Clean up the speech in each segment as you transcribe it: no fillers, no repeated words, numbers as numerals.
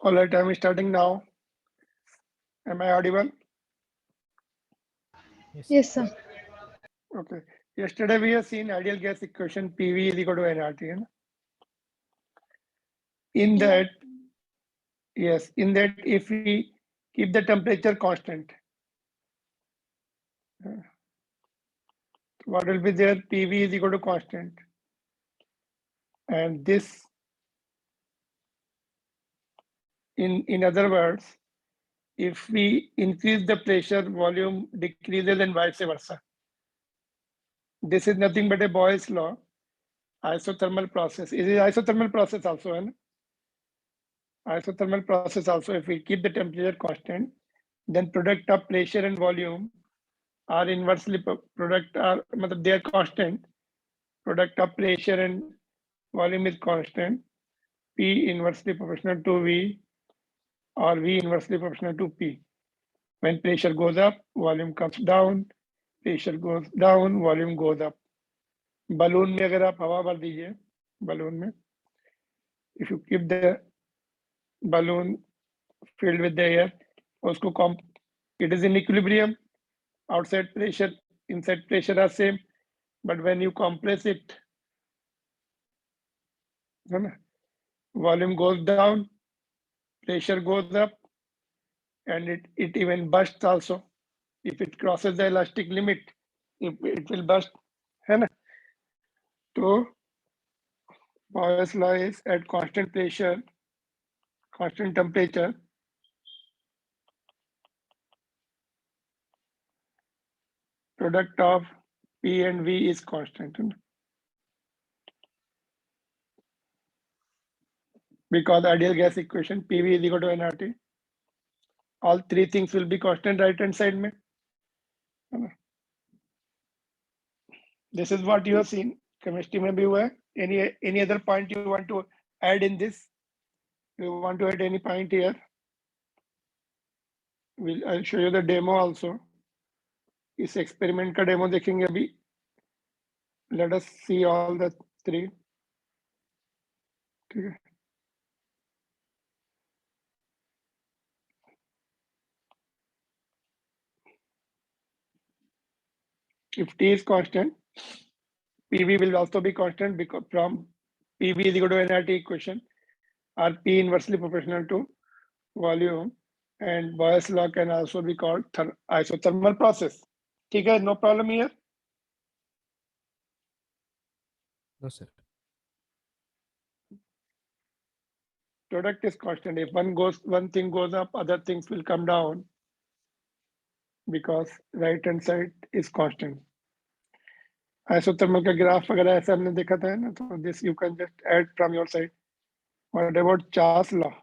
All right, I'm starting now. Am I audible? Yes, sir. Okay. Yesterday we have seen ideal gas equation PV is equal to nRT. Hai na? In that, yes, in that if we keep the temperature constant, what will be there? PV is equal to constant. And this, in other words, if we increase the pressure, volume decreases and vice versa. This is nothing but a Boyle's law, isothermal process. It is isothermal process also, and isothermal process also. If we keep the temperature constant, then product of pressure and volume are inversely product are they are constant. Product of pressure and volume is constant. P inversely proportional to V or V inversely proportional to P. When pressure goes up, volume comes down. Pressure goes down, volume goes up. Balloon में अगर आप हवा भर दीजिए, balloon में, if you keep the balloon filled with the air, उसको it is in equilibrium. Outside pressure, inside pressure are same, but when you compress it, volume goes down, pressure goes up, and it even bursts also. If it crosses the elastic limit, it will burst. So Boyle's law is at constant pressure, constant temperature, product of P and V is constant. Because ideal gas equation PV is equal to nRT. All three things will be constant right hand side. Mein. This is what you have seen. Chemistry mein bhi hua hai. Any other point you want to add in this? You want to add any point here? I'll show you the demo also. इस experiment का demo देखेंगे अभी. Let us see all the three. ठीक है. If T is constant, PV will also be constant because from PV is equal to nRT equation, or P inversely proportional to volume, and Boyle's law can also be called isothermal process. ठीक है, no problem here. No, sir. Product is constant. If one thing goes up, other things will come down because right hand side is constant. Isothermal का graph अगर ऐसा हमने देखा था ना, तो this you can just add from your side. What about Charles law?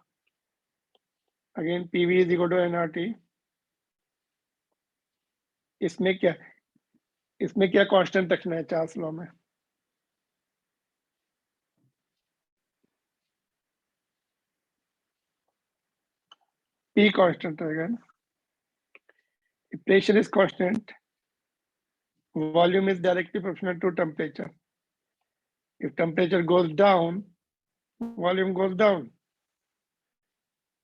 Again, PV is equal to nRT. इसमें क्या constant रखना है Charles law में? P constant रहेगा ना. If pressure is constant, volume is directly proportional to temperature. If temperature goes down, volume goes down.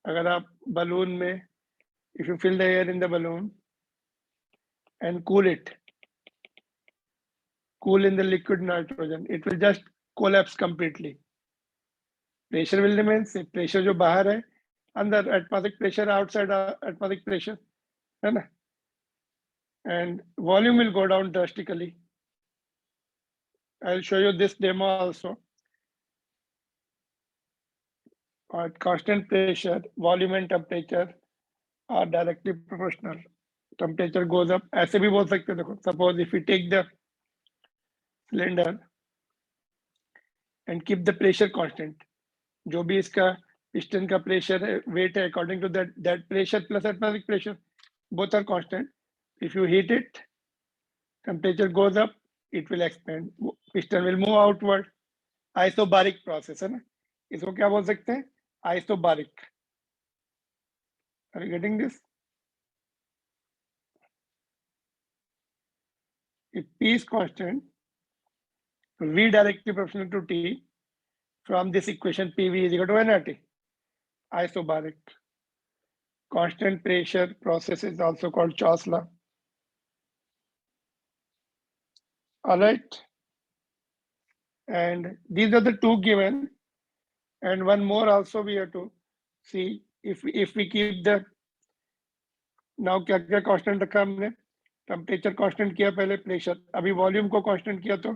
अगर आप balloon में, if you fill the air in the balloon and cool in the liquid nitrogen, it will just collapse completely. Pressure will remain same. Pressure जो बाहर है, अंदर atmospheric pressure, outside atmospheric pressure, है ना? And volume will go down drastically. I'll show you this demo also. At constant pressure, volume and temperature are directly proportional. Temperature goes up. ऐसे भी बोल सकते हैं देखो. Suppose if we take the cylinder and keep the pressure constant, जो भी इसका piston का pressure है, weight है, according to that pressure plus atmospheric pressure, both are constant. If you heat it, temperature goes up, it will expand. Piston will move outward. Isobaric process है ना. इसको क्या बोल सकते हैं? Isobaric. Are you getting this? If P is constant, V directly proportional to T, from this equation PV is equal to nRT. isobaric. Constant pressure process is also called Chau's law. All right. And these are the two given. And one more also we have to see if we keep the now क्या क्या constant रखा हमने temperature constant किया पहले pressure अभी volume को constant किया तो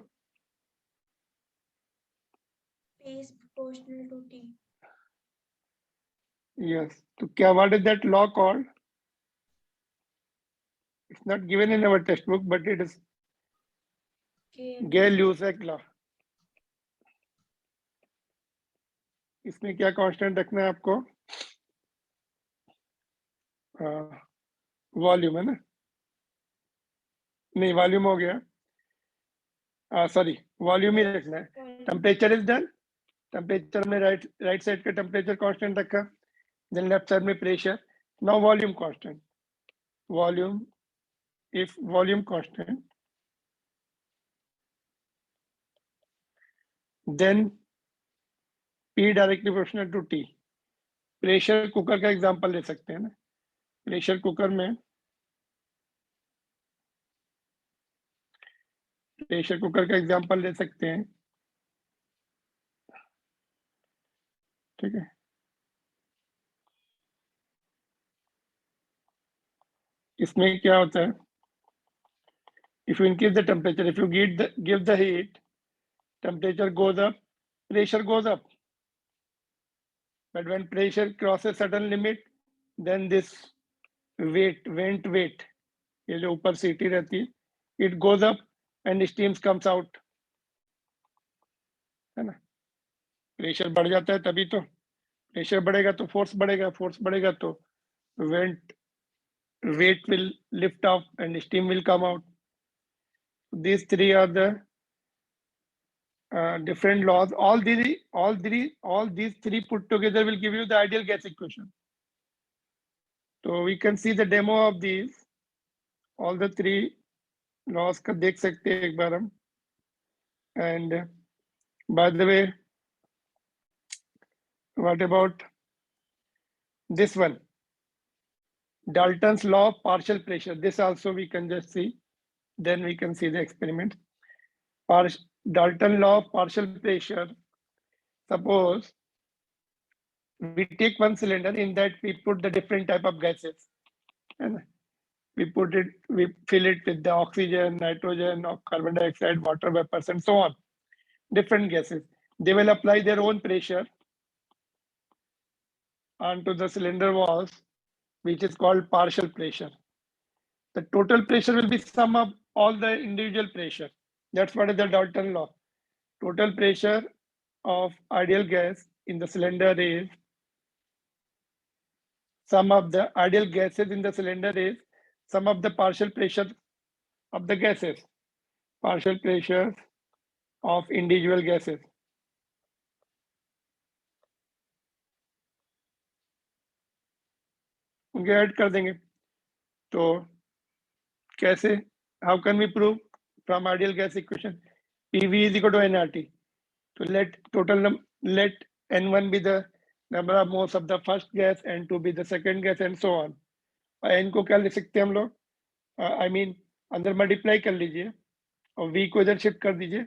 P is proportional to T. yes तो क्या what is that law called? It's not given in our textbook but it is Gay-Lussac law. इसमें क्या कांस्टेंट रखना है आपको वॉल्यूम है ना नहीं वॉल्यूम हो गया सॉरी वॉल्यूम ही रखना है टेम्परेचर इज डन टेम्परेचर में राइट साइड का टेम्परेचर कांस्टेंट रखा देन लेफ्ट साइड में pressure now volume constant volume if volume constant then P directly proportional to T pressure cooker का एग्जांपल ले सकते हैं ना प्रेशर कुकर में प्रेशर कुकर का एग्जांपल ले सकते हैं ठीक है इसमें क्या होता है if you increase the temperature if you give the heat temperature goes up pressure goes up but when pressure crosses certain limit then this vent weight ये जो ऊपर सीटी रहती है it goes up and steam comes out है ना pressure बढ़ जाता है तभी तो प्रेशर बढ़ेगा तो फोर्स बढ़ेगा तो went weight will lift off and steam will come out. These three are the different laws. All these three put together will give you the ideal gas equation. So we can see the demo of these. All the three laws का देख सकते हैं एक बार हम. And by the way, what about this one? Dalton's law of partial pressure. This also we can just see. Then we can see the experiment. Dalton law of partial pressure. Suppose we take one cylinder in that we put the different type of gases. And we fill it with the oxygen, nitrogen, or carbon dioxide, water vapors, and so on. Different gases. They will apply their own pressure onto the cylinder walls, which is called partial pressure. The total pressure will be sum of all the individual pressure. That's what is the Dalton law. Total pressure of ideal gas in the cylinder is sum of the ideal gases in the cylinder is sum of the partial pressure of the gases, partial pressure of individual gases. उनके add कर देंगे तो कैसे how can we prove from ideal gas equation PV is equal to nRT. So let N1 be the number of moles of the first gas, N2 be the second gas, and so on. N को क्या लिख सकते हैं हम लोग I mean अंदर multiply कर लीजिए और V को इधर शिफ्ट कर दीजिए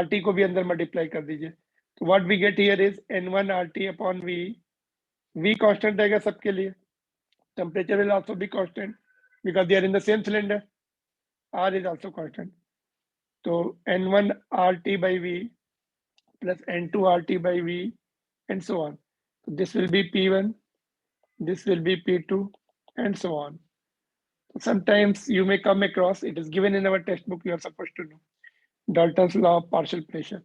RT को भी अंदर मल्टीप्लाई कर दीजिए तो what we get here is N1 RT upon V constant रहेगा सबके लिए temperature will also be constant because they are in the same cylinder. R is also constant. So N1 RT by V plus N2 RT by V and so on. So this will be P1, this will be P2 and so on. Sometimes you may come across, it is given in our textbook, you are supposed to know. Dalton's law of partial pressure.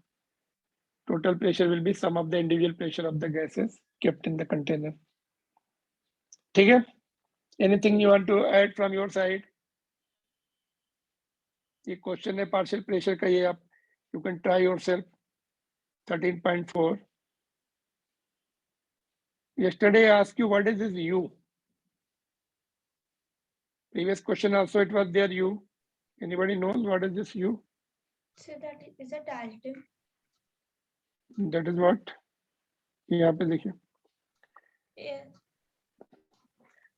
Total pressure will be sum of the individual pressure of the gases kept in the container. ठीक है? Anything you want to add from your side? ये question है partial pressure का ये आप you can try yourself 13.4 yesterday I asked you what is this U. Previous question also it was there U. Anybody knows what is this U? So that is a Dalton. That is what यहाँ पे देखिए Yeah.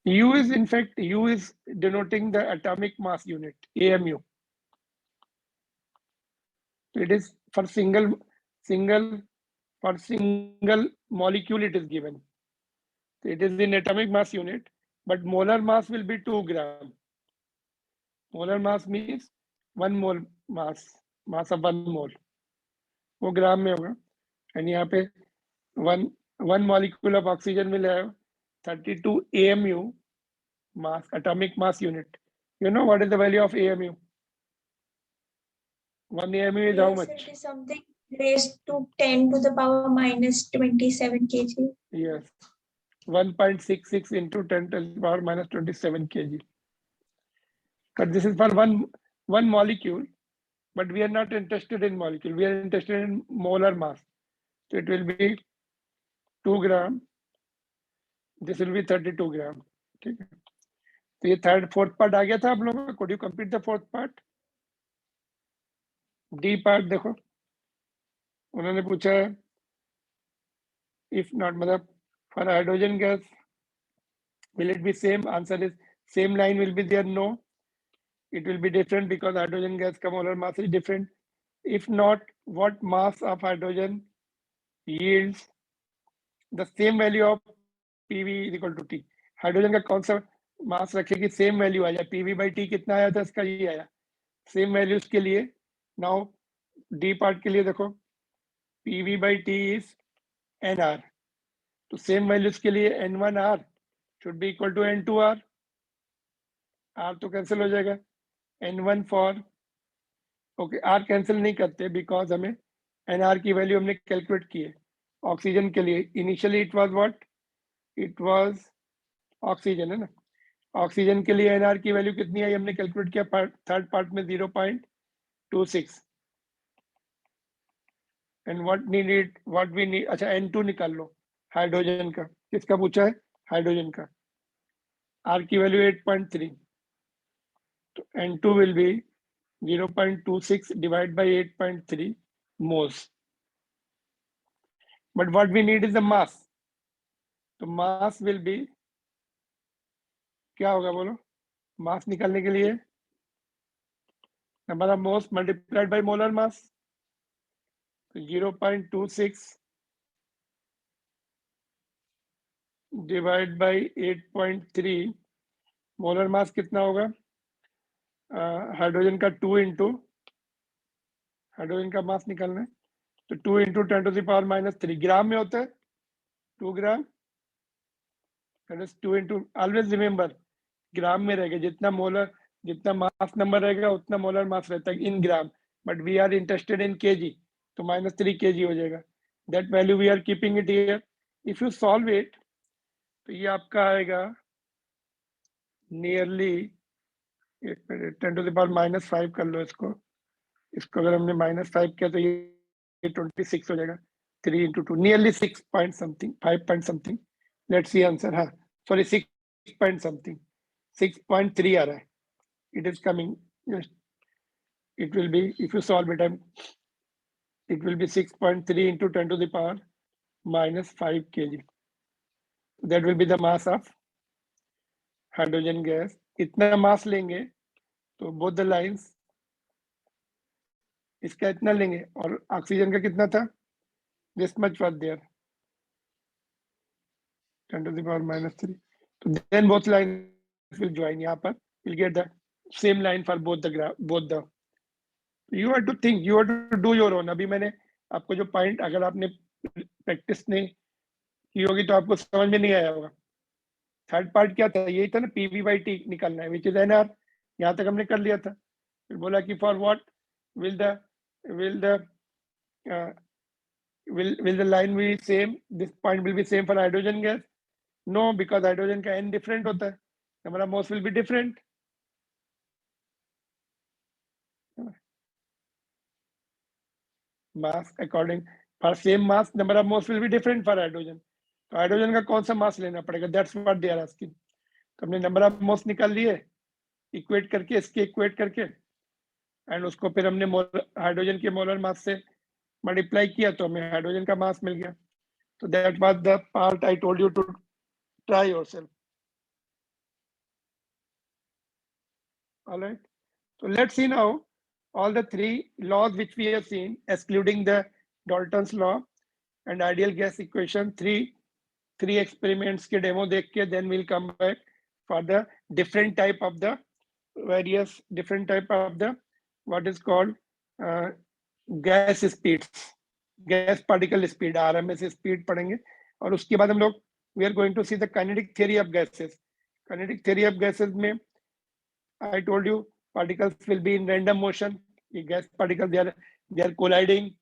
U is in fact, U is denoting the atomic mass unit, AMU. It is for single molecule it is given. It is in atomic mass unit, but molar mass will be 2 gram. Molar mass means 1 mole mass of 1 mole. वो ग्राम में होगा. And यहाँ पे one molecule of oxygen will have 32 AMU mass, atomic mass unit. You know what is the value of AMU? 1 AMU is how Yes, much? it is something raised to 10 to the power minus 27 kg. Yes, 1.66 into 10 to the power minus 27 kg. But this is for one molecule, but we are not interested in molecule. We are interested in molar mass. So it will be 2 gram. This will be 32 gram. ठीक है. तो ये fourth part आ गया था आप लोगों का. Could you complete the fourth part? D part देखो. उन्होंने पूछा है if not, मतलब for hydrogen gas, will it be same? Answer is same line will be there. No, it will be different because hydrogen gas का molar mass is different. If not, what mass of hydrogen yields the same value of PV is equal to T? Hydrogen का कौन सा मास रखे कि same value आ जाए? PV by T कितना आया था, इसका ये आया सेम वैल्यूज के लिए. नाउ डी पार्ट के लिए देखो, PV by T is NR. तो सेम वैल्यूज के लिए N1R should be equal to N2R. R तो कैंसिल हो जाएगा. N1 for okay, R cancel नहीं करते बिकॉज हमें NR की वैल्यू हमने कैलकुलेट की है ऑक्सीजन के लिए. Initially it was what? It was oxygen है ना. ऑक्सीजन के लिए NR की वैल्यू कितनी आई हमने कैलकुलेट किया थर्ड पार्ट में 0.26. एंड व्हाट वी नीड, अच्छा N2 निकाल लो हाइड्रोजन का. किसका पूछा है? हाइड्रोजन का. R की वैल्यू 8.3. तो N2 will be 0.26 divided by 8.3 moles. But what we need is the mass. तो mass will be क्या होगा बोलो? मास निकालने के लिए number of moles multiplied by molar mass. तो 0.26 डिवाइड बाय 8.3 मोलर मास कितना होगा? हाइड्रोजन का 2 इंटू हाइड्रोजन का मास निकालना है तो 2 into 10 to the power minus 3 gram में होता है. 2 gram. That is 2 into, always remember gram में रहेगा. जितना मास नंबर रहेगा उतना मोलर मास रहता है in gram. But we are interested in KG, तो -3 kg हो जाएगा. That value we are keeping it here. If you solve it तो ये आपका आएगा नियरली 10 टू द पावर -5 कर लो इसको. अगर हमने -5 किया तो ये 26 हो जाएगा. 3 into 2 nearly 6 point something, 5 point something. Let's see answer. हाँ सॉरी 6 point something, 6.3 आ रहा है. It is coming. Yes, it will be, if you solve it, it will be 6.3 into 10 to the power -5 kg. That will be the mass of hydrogen gas. इतना मास लेंगे तो both the lines इसका इतना लेंगे और ऑक्सीजन का कितना था? This much was there, 10 to the power -3. So then both lines will join. यहाँ पर we'll get the same line for both the. You have to think, you have to do your own. अभी मैंने आपको जो point, अगर आपने practice नहीं की होगी तो आपको समझ में नहीं आया होगा. थर्ड पार्ट क्या था? यही था ना, PV by T निकालना है, विच इज NR. यहाँ तक हमने कर लिया था. फिर बोला कि for what will the line be same? This point will be same for hydrogen gas? No, because hydrogen का N different होता है. Number of moles will be different. Mass according, for same mass number of moles will be different for hydrogen. तो hydrogen का कौन सा mass लेना पड़ेगा? That's what they are asking. तो हमने नंबर ऑफ मोल्स निकाल लिए इक्वेट करके, इसके इक्वेट करके, एंड उसको फिर हमने हाइड्रोजन के मोलर मास से मल्टीप्लाई किया तो हमें हाइड्रोजन का मास मिल गया. तो that was the part I told you to try yourself. All right. So let's see now all the three laws which we have seen, excluding the Dalton's law and ideal gas equation. Three experiments के demo देख के, then we'll come back for the different type of the various different type of the what is called gas speeds, gas particle speed, RMS speed पढ़ेंगे. और उसके बाद हम लोग we are going to see the kinetic theory of gases. Kinetic theory of gases में I told you particles will be in random motion. The gas particles they are colliding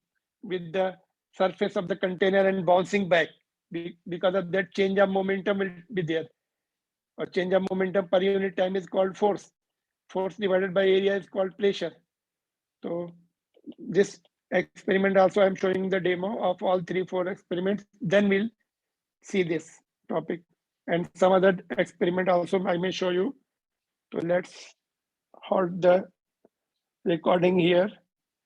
with the surface of the container and bouncing back. Because of that, change of momentum will be there. Or change of momentum per unit time is called force. Force divided by area is called pressure. So this experiment also I'm showing the demo of all 3-4 experiments. Then we'll see this topic and some other experiment also I may show you. So let's hold the recording here.